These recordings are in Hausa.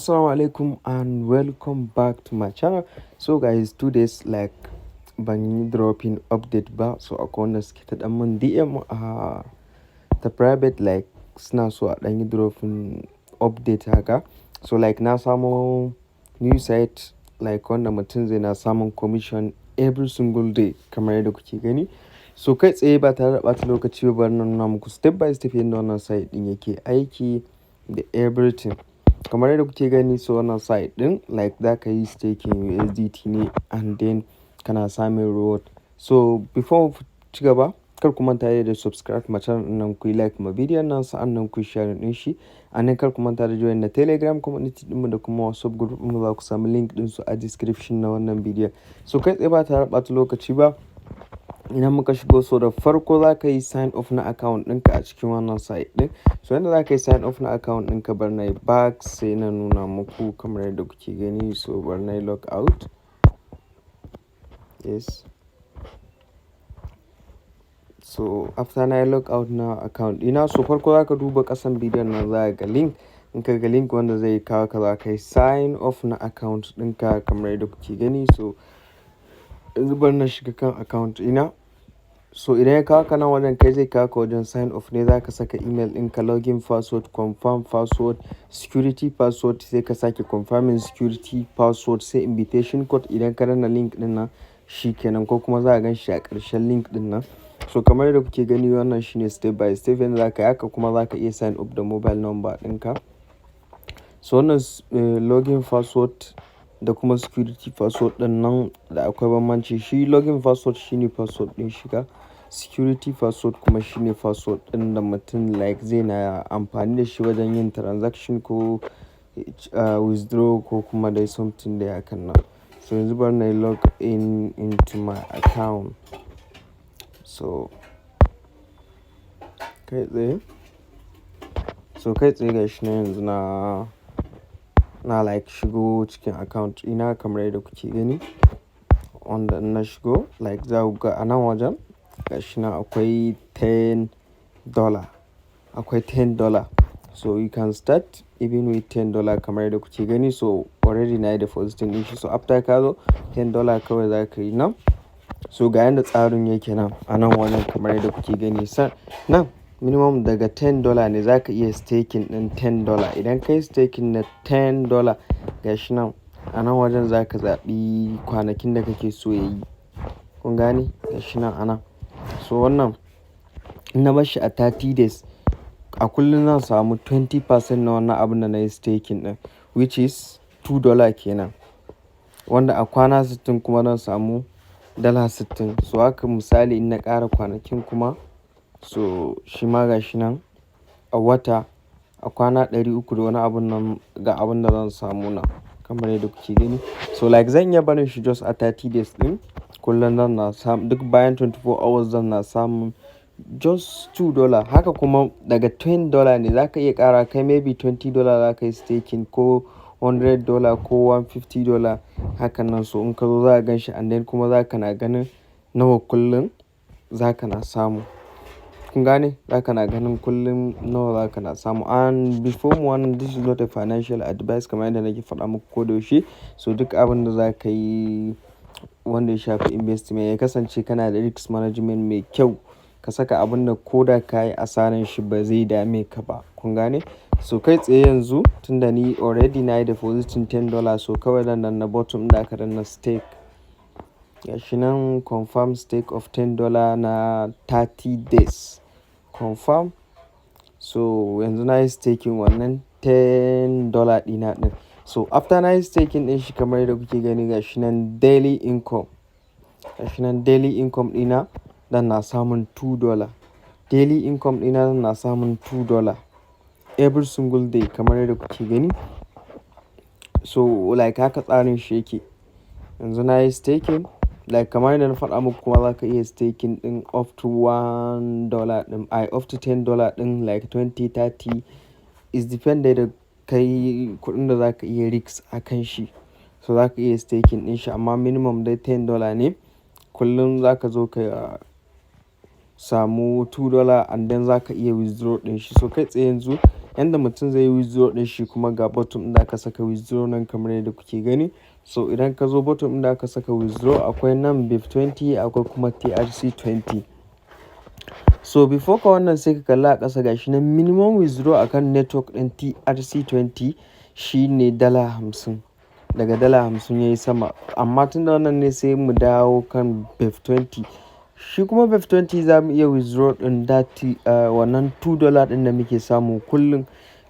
Assalamu alaikum and welcome back to my channel. So guys, 2 days like ban yi dropping update ba, so akwai wanda suke ta dan mun DM ta private like suna so a dan yi dropping update haka. So like na samu new site like wanda mutum zai na samun commission every single day kamar yadda kuke gani. So kai tsaye ba tare da ɓata lokaci ba, bari na nuna muku step by step yadda wannan site din yake aiki da everything. Kamar yadda kuke gani, so wannan site din like za ka yi staking USDT ne and then kana samun reward. So before ci gaba, kar ku manta da subscribe ma channel din nan, ku yi like ma bidiyon nan, sa'annan ku share din shi, and then kar ku manta da join na Telegram community din mu da kuma WhatsApp group mu, za ku samu link din su a description na wannan bidiyon. So kai tsaye ba tare da ɓata lokaci ba, idan muka shigo, so da farko za ka yi sign off na account ɗinka a cikin wannan site ɗin. So yadda za ka yi sign off na account ɗinka, bar na yi back sai na nuna muku kamar yadda kuke gani. So bar na yi log out. Yes. So after na yi log out na account ɗina, so farko za ka duba ƙasan bidiyon nan, za ka ga link. In ka ga link wanda zai kawo ka, za ka yi sign off na account ɗinka kamar yadda kuke gani. So yanzu bar na shiga kan account ɗina. So idan ya kawo ka nan wajen, kai zai kawo ka wajen sign off ne. Za ka saka email ɗinka, login password, confirm password, security password, sai ka sake confirming security password, sai invitation code. Idan ka danna link ɗin nan shi kenan, ko kuma za a gan shi a ƙarshen link ɗin nan. So kamar yadda kuke gani, wannan shine step by step yadda za ka yi haka, kuma za ka iya sign up da mobile number ɗinka. So wannan login password da kuma security password ɗin nan da akwai bambanci. Shi login password shine password ɗin shiga, security password kuma shine password ɗin da mutum like zai na amfani da shi wajen yin transaction ko withdraw ko kuma dai something da ya kan nan. So yanzu bari na yi log in into my account. So kai tsaye ga shi na yanzu na like shigo cikin account ina kamar yadda kuke gani. Wanda na shigo like za ku ga a nan wajen gashi nan akwai $10. Akwai $10. So you can start even with $10 kamar yadda kuke gani. So already na yi depositing din shi. So after ka zo $10 kawai za ka yi nan. So ga yanda tsarin yake nan a nan wajen kamar yadda kuke gani. Nan minimum daga $10 ne za ka iya staking ɗin $10. Idan ka yi staking na $10 gashi nan a nan wajen za ka zaɓi kwanakin da kake so ya yi. Kun gane gashi nan a nan. So wannan in na bar shi a 30 days, a kullum zan samu 20% na wannan abin da na yi staking ɗin, which is $2 kenan. Wanda a kwana 60 kuma zan samu $60. So haka misali in na ƙara kwanakin kuma, so shi ma gashi nan a wata a kwana 300 da wani abun nan ga abin da zan samu na kamar yadda kuke gani. So like zan iya barin shi just a 30 days ɗin. Kullum zan na samu, duk bayan 24 hours zan na samu just $2. Haka kuma daga $10 ne za ka iya ƙara, kai maybe $20 za ka yi staking, ko $100 ko $150 hakan nan. So in ka zo za ka gan shi, and then kuma za ka na ganin nawa kullum za ka na samu. Kun gane, za ka na ganin kullum nawa za ka na samu. And before one, this is not a financial advice kamar yadda nake faɗa muku ko da yaushe. So duk abin da za ka yi wanda ya shafi investment, ya kasance kana da risk management mai kyau. Ka saka abin da ko da ka yi asaran shi ba zai dame ka ba. Kun gane. So kai tsaye yanzu tunda ni already na yi depositing $10, so kawai zan danna bottom da aka danna stake. Gashi nan confirm stake of $10 na 30 days. Confirm. So yanzu na yi staking wannan $10 ɗina ɗin. So after na yi staking ɗin shi kamar yadda kuke gani, gashi nan daily income. Gashi nan daily income ɗina dan na samun $2. Daily income ɗina dan na samun $2 every single day kamar yadda kuke gani. So like haka tsarin shi yake. Yanzu na yi staking like kamar yadda na faɗa muku, kuma za ka iya staking ɗin up to $1 ɗin, up to $10 ɗin, like 20, 30 is depended da kai kuɗin da za ka iya risk a kan shi. So za ka iya staking ɗin shi, amma minimum dai $10 ne. Kullum za ka zo ka samu $2 and then za ka iya withdraw ɗin shi. So kai tsaye yanzu yanda mutum zai yi withdraw din shi kuma ga bottom inda aka saka withdraw nan kamar yadda kuke gani. So idan ka zo bottom inda aka saka withdraw akwai nan BIP20 akwai kuma TRC20. So before ka wannan sai ka kalla a ƙasa gashi nan minimum withdraw akan network ɗin TRC20 shine $50. Daga $50 yayi sama, amma tun da wannan ne sai mu dawo kan BIP20. Shi kuma BIP20 za mu iya withdraw ɗin wannan $2 ɗin da muke samu kullum.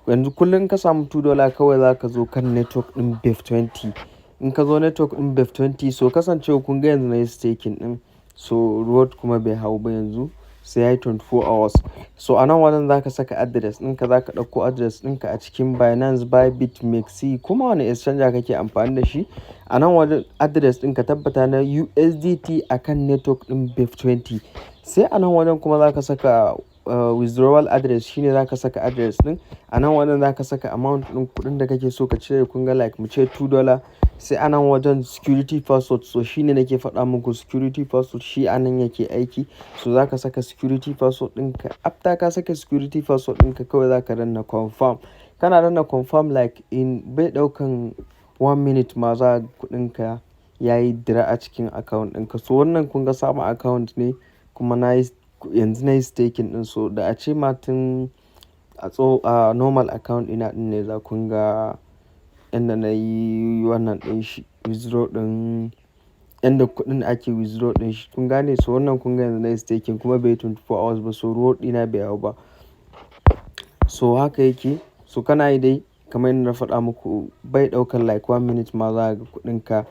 Yanzu kullum ka samu $2 kawai za ka zo kan network ɗin BIP20. In ka zo network ɗin BIP20 so kasancewa kun ga yanzu na yi staking ɗin, so reward kuma bai hau ba yanzu sai ya yi 24 hours. So a nan wajen za ka saka address ɗinka, za ka ɗauko address ɗinka a cikin Binance, Bybit, MEXC kuma wani exchange kake amfani da shi. A nan wajen address ɗinka tabbata na USDT akan network ɗin BIP20. Sai a nan wajen kuma za ka saka withdrawal address, shine za ka saka address ɗin. A nan wajen za ka saka amount ɗin kuɗin da kake so ka cire, kun ga like mu ce $2. Sai a nan wajen security password, so shine nake faɗa muku security password shi a nan yake aiki. So za ka saka security password ɗinka, after ka saka security password ɗinka kawai za ka danna confirm. Kana danna confirm like in bai ɗaukan 1 minute ma za kuɗinka ya yi dira a cikin account ɗinka. So wannan kun ga sabon account ne kuma yanzu na yi staking ɗin. So da a ce matin a normal account ina ɗin ne za kun ga yanda na yi wannan ɗin shi withdraw ɗin, yanda kuɗin ake withdraw ɗin shi kun gane. So wannan kun ga yanzu na yi staking kuma bai 24 hours ba, so reward ɗina bai hau ba. So haka yake. So kana yi dai kamar yadda na faɗa muku bai ɗaukan like 1 minute ma za ga kuɗinka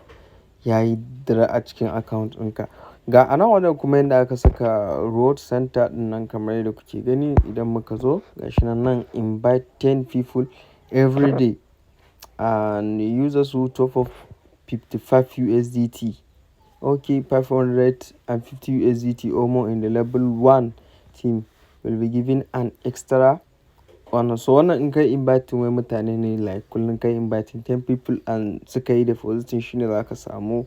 ya yi dira a cikin account ɗinka. Ga a nan wajen kuma yadda aka saka reward center ɗin nan kamar yadda kuke gani. Idan muka zo gashi nan invite 10 people every day and users who top of 55 USDT, okay, 550 USDT or more in the level 1 team will be given an extra wannan. So wannan in kai inviting wai mutane ne like kullum kai inviting 10 people and suka yi depositing shine za ka samu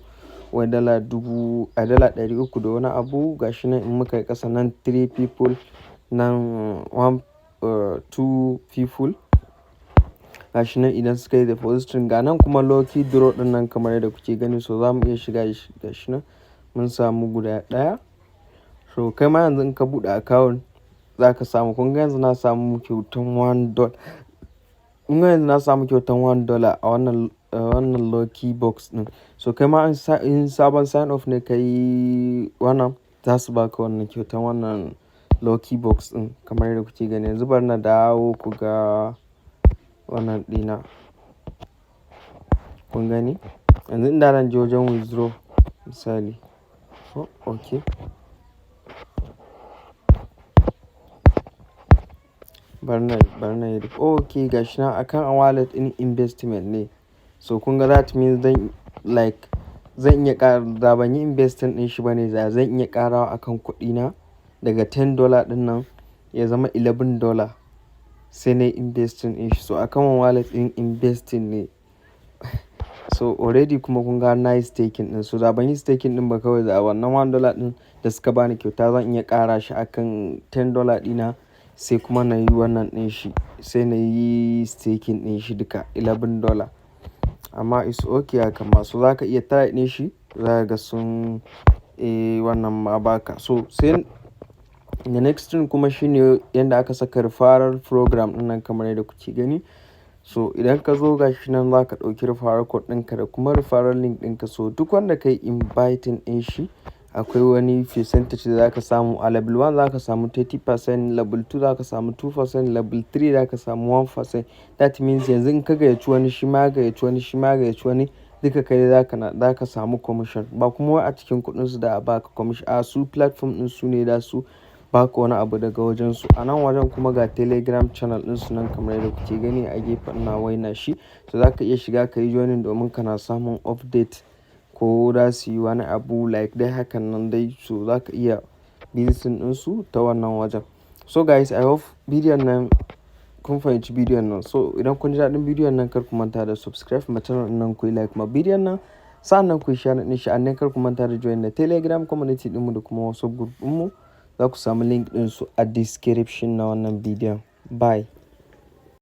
wai $300 da wani abu. Gashi nan in muka yi ƙasa nan 3 people nan 2 people gashi nan idan suka yi depositing. Ga nan kuma lucky draw ɗin nan kamar yadda kuke gani. So za mu iya shiga gashi nan mun samu guda ɗaya. So kai ma yanzu in ka buɗe account za ka samu, kun ga yanzu na samu kyautan $1. Kun ga yanzu na samu kyautan $1 a wannan lucky box ɗin. So kai ma in sabon sign off ne ka yi wannan za su baka wannan kyautan wannan lucky box ɗin kamar yadda kuke gani. Yanzu bari na dawo ku ga wannan ɗina, kun gani yanzu inda zan je wajen withdraw misali. So okay, bari na yi okay gashi nan akan a wallet in investment ne. So kun ga that means zan iya ƙara, da ban yi investing ɗin shi bane zan iya ƙarawa akan kuɗina daga $10 ɗin nan ya zama $11 sai na yi investing ɗin shi. So akan wallet in investing ne. So already kuma kun ga na yi staking ɗin. So da ban yi staking ɗin ba kawai da wannan $1 ɗin da suka bani kyauta zan iya ƙara shi akan $10 ɗina sai kuma na yi wannan ɗin shi, sai na yi staking ɗin shi duka $11. Amma it's okay haka ma. So za ka iya try ɗin shi za ka ga sun wannan ma baka. So sai the next thing kuma shine yanda aka saka referral program ɗin nan kamar yadda kuke gani. So idan ka zo gashi nan za ka ɗauki referral code ɗinka da kuma referral link ɗinka. So duk wanda ka yi inviting ɗin shi akwai wani percentage da za ka samu. A level 1 za ka samu 30%, level 2 za ka samu 2%, level 3 za ka samu 1%. That means yanzu in ka gayyaci wani shi ma gayyaci wani shi ma gayyaci wani duka kai za ka samu commission. Ba kuma wai a cikin kuɗinsu da a baka commission, a su platform ɗin su ne da su baka wani abu daga wajensu. A nan wajen kuma ga telegram channel ɗinsu nan kamar yadda kuke gani a gefen na waina shi. So za ka iya shiga ka yi joining domin kana samun update ko da su yi wani abu like dai hakan nan dai. So za ka iya visiting ɗinsu ta wannan wajen. So guys, I hope bidiyon nan kun fahimci bidiyon nan. So idan kun ji daɗin bidiyon nan kar ku manta da subscribe ma channel ɗin nan, ku yi like ma bidiyon nan, sa'annan ku yi share ɗin shi, and kar ku manta da join da telegram community ɗinmu da kuma whatsapp group ɗinmu. Za ku samu link ɗinsu a description na wannan bidiyon. Bye.